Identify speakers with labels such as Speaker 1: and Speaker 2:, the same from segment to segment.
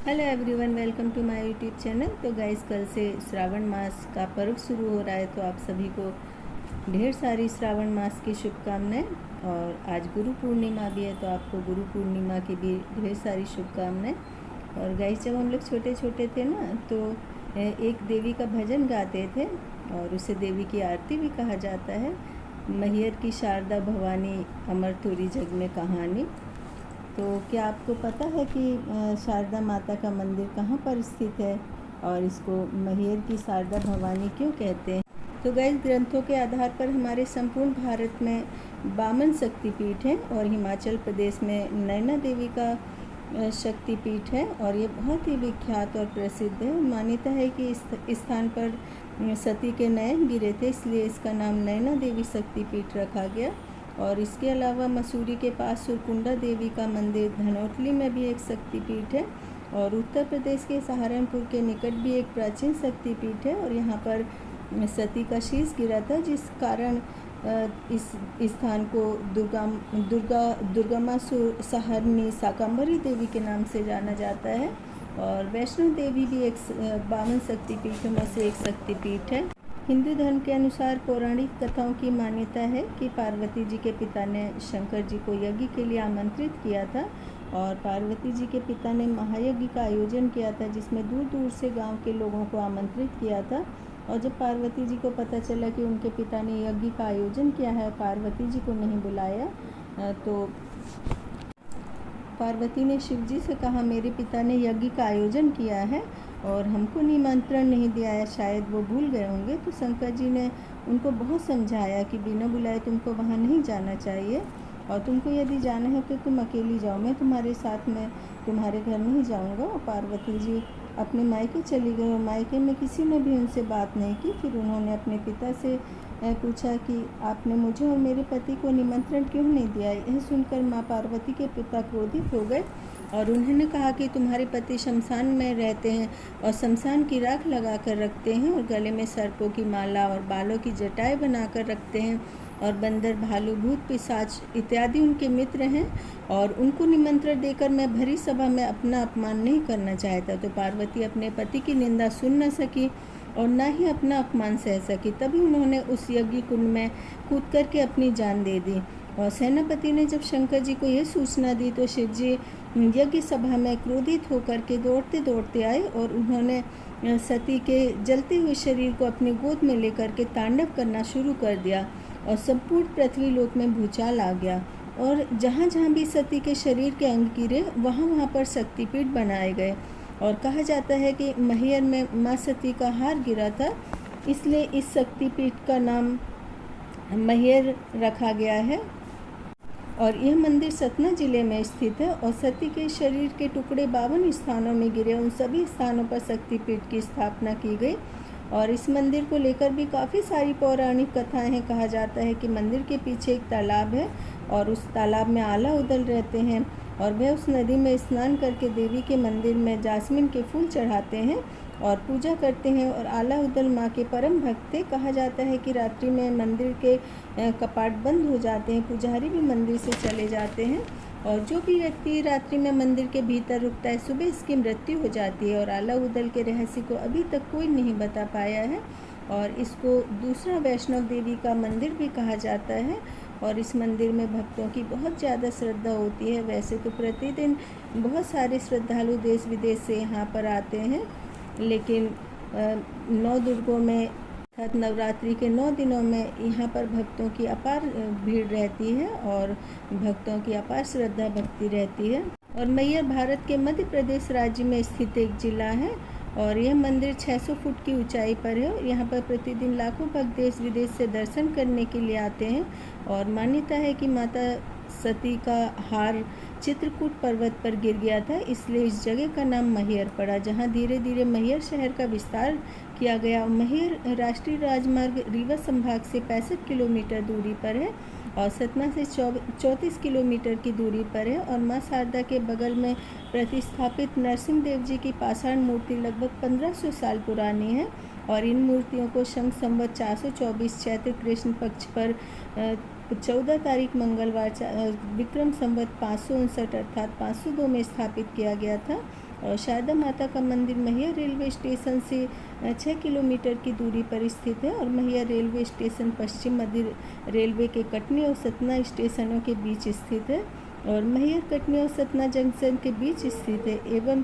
Speaker 1: Hello everyone, welcome to my YouTube channel. तो guys, कल से श्रावण मास का पर्व शुरू हो रहा है, तो आप सभी को ढेर सारी श्रावण मास की शुभकामनाएं। और आज गुरु पूर्णिमा भी है, तो आपको गुरु पूर्णिमा की भी ढेर सारी शुभकामनाएं। और गाइस, जब हम लोग छोटे छोटे थे ना, तो एक देवी का भजन गाते थे और उसे देवी की आरती भी कहा जाता है। मैहर की शारदा भवानी, अमर तोरी जग में कहानी। तो क्या आपको पता है कि शारदा माता का मंदिर कहाँ पर स्थित है और इसको मैहर की शारदा भवानी क्यों कहते हैं? तो गाइस, ग्रंथों के आधार पर हमारे संपूर्ण भारत में 52 शक्तिपीठ हैं और हिमाचल प्रदेश में नैना देवी का शक्तिपीठ है और ये बहुत ही विख्यात और प्रसिद्ध है। मान्यता है कि इस स्थान पर सती के नयन गिरे थे, इसलिए इसका नाम नैना देवी शक्तिपीठ रखा गया। और इसके अलावा मसूरी के पास सुरकुंडा देवी का मंदिर, धनौतली में भी एक शक्तिपीठ है और उत्तर प्रदेश के सहारनपुर के निकट भी एक प्राचीन शक्तिपीठ है और यहाँ पर सती का शीश गिरा था, जिस कारण इस स्थान को दुर्गमा सहरनी शाकंभरी देवी के नाम से जाना जाता है। और वैष्णो देवी भी एक 52 शक्तिपीठों में से एक शक्तिपीठ है। हिंदू धर्म के अनुसार पौराणिक कथाओं की मान्यता है कि पार्वती जी के पिता ने शंकर जी को यज्ञ के लिए आमंत्रित किया था और पार्वती जी के पिता ने महायज्ञ का आयोजन किया था, जिसमें दूर दूर से गांव के लोगों को आमंत्रित किया था। और जब पार्वती जी को पता चला कि उनके पिता ने यज्ञ का आयोजन किया है, पार्वती जी को नहीं बुलाया, तो पार्वती ने शिव जी से कहा, मेरे पिता ने यज्ञ का आयोजन किया है और हमको निमंत्रण नहीं दिया है, शायद वो भूल गए होंगे। तो शंकर जी ने उनको बहुत समझाया कि बिना बुलाए तुमको वहाँ नहीं जाना चाहिए और तुमको यदि जाना है तो तुम अकेली जाओ, मैं तुम्हारे साथ में तुम्हारे घर नहीं जाऊँगा। और पार्वती जी अपने मायके चली गई और मायके में किसी ने भी उनसे बात नहीं की। फिर उन्होंने अपने पिता से पूछा कि आपने मुझे और मेरे पति को निमंत्रण क्यों नहीं दिया। यह सुनकर माँ पार्वती के पिता क्रोधित हो गए और उन्होंने कहा कि तुम्हारे पति शमशान में रहते हैं और शमशान की राख लगा कर रखते हैं और गले में सर्पों की माला और बालों की जटाएं बना कर रखते हैं और बंदर, भालू, भूत, पिशाच इत्यादि उनके मित्र हैं और उनको निमंत्रण देकर मैं भरी सभा में अपना अपमान नहीं करना चाहता। तो पार्वती अपने पति की निंदा सुन न सकी और न ही अपना अपमान सह सकी। तभी उन्होंने उस यज्ञ कुंड में कूद करके अपनी जान दे दी। और सेनापति ने जब शंकर जी को यह सूचना दी तो शिव जी यज्ञ सभा में क्रोधित होकर के दौड़ते दौड़ते आए और उन्होंने सती के जलते हुए शरीर को अपनी गोद में लेकर के तांडव करना शुरू कर दिया और संपूर्ण पृथ्वी लोक में भूचाल आ गया। और जहाँ जहाँ भी सती के शरीर के अंग गिरे, वहाँ वहाँ पर शक्तिपीठ बनाए गए और कहा जाता है कि मैहर में माँ सती का हार गिरा था, इसलिए इस शक्तिपीठ का नाम मैहर रखा गया है। और यह मंदिर सतना जिले में स्थित है और सती के शरीर के टुकड़े 52 स्थानों में गिरे, उन सभी स्थानों पर शक्तिपीठ की स्थापना की गई। और इस मंदिर को लेकर भी काफ़ी सारी पौराणिक कथाएं हैं। कहा जाता है कि मंदिर के पीछे एक तालाब है और उस तालाब में आला उदल रहते हैं और वह उस नदी में स्नान करके देवी के मंदिर में जासमीन के फूल चढ़ाते हैं और पूजा करते हैं और आला उदल माँ के परम भक्त थे। कहा जाता है कि रात्रि में मंदिर के कपाट बंद हो जाते हैं, पुजारी भी मंदिर से चले जाते हैं और जो भी व्यक्ति रात्रि में मंदिर के भीतर रुकता है, सुबह इसकी मृत्यु हो जाती है। और आला उदल के रहस्य को अभी तक कोई नहीं बता पाया है और इसको दूसरा वैष्णव देवी का मंदिर भी कहा जाता है और इस मंदिर में भक्तों की बहुत ज़्यादा श्रद्धा होती है। वैसे तो प्रतिदिन बहुत सारे श्रद्धालु देश विदेश से यहाँ पर आते हैं, लेकिन 9 दुर्गों में अर्थात नवरात्रि के 9 दिनों में यहाँ पर भक्तों की अपार भीड़ रहती है और भक्तों की अपार श्रद्धा भक्ति रहती है। और मैहर भारत के मध्य प्रदेश राज्य में स्थित एक जिला है और यह मंदिर 600 फुट की ऊंचाई पर है और यहाँ पर प्रतिदिन लाखों भक्त देश विदेश से दर्शन करने के लिए आते हैं। और मान्यता है कि माता सती का हार चित्रकूट पर्वत पर गिर गया था, इसलिए इस जगह का नाम मैहर पड़ा, जहाँ धीरे धीरे मैहर शहर का विस्तार किया गया। मैहर राष्ट्रीय राजमार्ग रीवा संभाग से 65 किलोमीटर दूरी पर है और सतना से 34 किलोमीटर की दूरी पर है। और माँ शारदा के बगल में प्रतिस्थापित नरसिंह देव जी की पाषाण मूर्ति लगभग 1500 साल पुरानी है और इन मूर्तियों को शंख संवत 424 चैत्र कृष्ण पक्ष पर 14 तारीख मंगलवार विक्रम संवत 559 अर्थात 502 में स्थापित किया गया था और शारदा माता का मंदिर मैहर रेलवे स्टेशन से 6 किलोमीटर की दूरी पर स्थित है और मैहर रेलवे स्टेशन पश्चिम मध्य रेलवे के कटनी और सतना स्टेशनों के बीच स्थित है और मैहर कटनी और सतना जंक्शन के बीच स्थित है एवं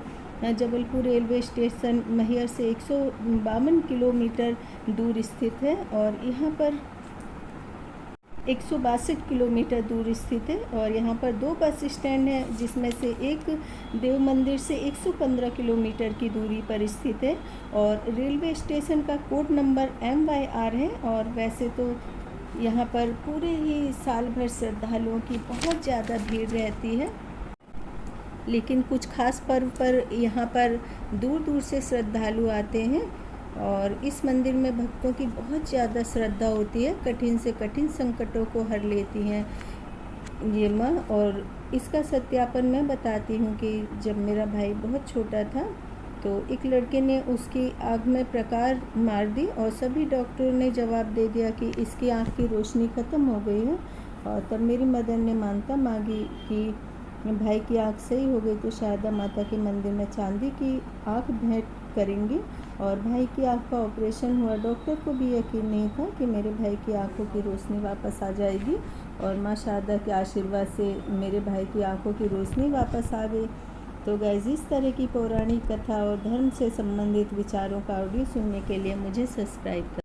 Speaker 1: जबलपुर रेलवे स्टेशन मैहर से 152 किलोमीटर दूर स्थित है और यहाँ पर 162 किलोमीटर दूर स्थित है और यहाँ पर 2 बस स्टैंड हैं जिसमें से एक देव मंदिर से 115 किलोमीटर की दूरी पर स्थित है और रेलवे स्टेशन का कोड नंबर MYR है। और वैसे तो यहाँ पर पूरे ही साल भर श्रद्धालुओं की बहुत ज़्यादा भीड़ रहती है, लेकिन कुछ खास पर्व पर यहाँ पर दूर दूर से श्रद्धालु आते हैं और इस मंदिर में भक्तों की बहुत ज़्यादा श्रद्धा होती है। कठिन से कठिन संकटों को हर लेती हैं ये माँ। और इसका सत्यापन मैं बताती हूँ कि जब मेरा भाई बहुत छोटा था तो एक लड़के ने उसकी आँख में प्रकार मार दी और सभी डॉक्टरों ने जवाब दे दिया कि इसकी आँख की रोशनी ख़त्म हो गई है। और तब मेरी मदर ने मानता मांगी कि भाई की आँख सही हो गई तो शारदा माता के मंदिर में चांदी की आँख भेंट करेंगे और भाई की आँख का ऑपरेशन हुआ। डॉक्टर को भी यकीन नहीं था कि मेरे भाई की आँखों की रोशनी वापस आ जाएगी और माँ शारदा के आशीर्वाद से मेरे भाई की आँखों की रोशनी वापस आ गई। तो गाइस, इस तरह की पौराणिक कथा और धर्म से संबंधित विचारों का ऑडियो सुनने के लिए मुझे सब्सक्राइब करें।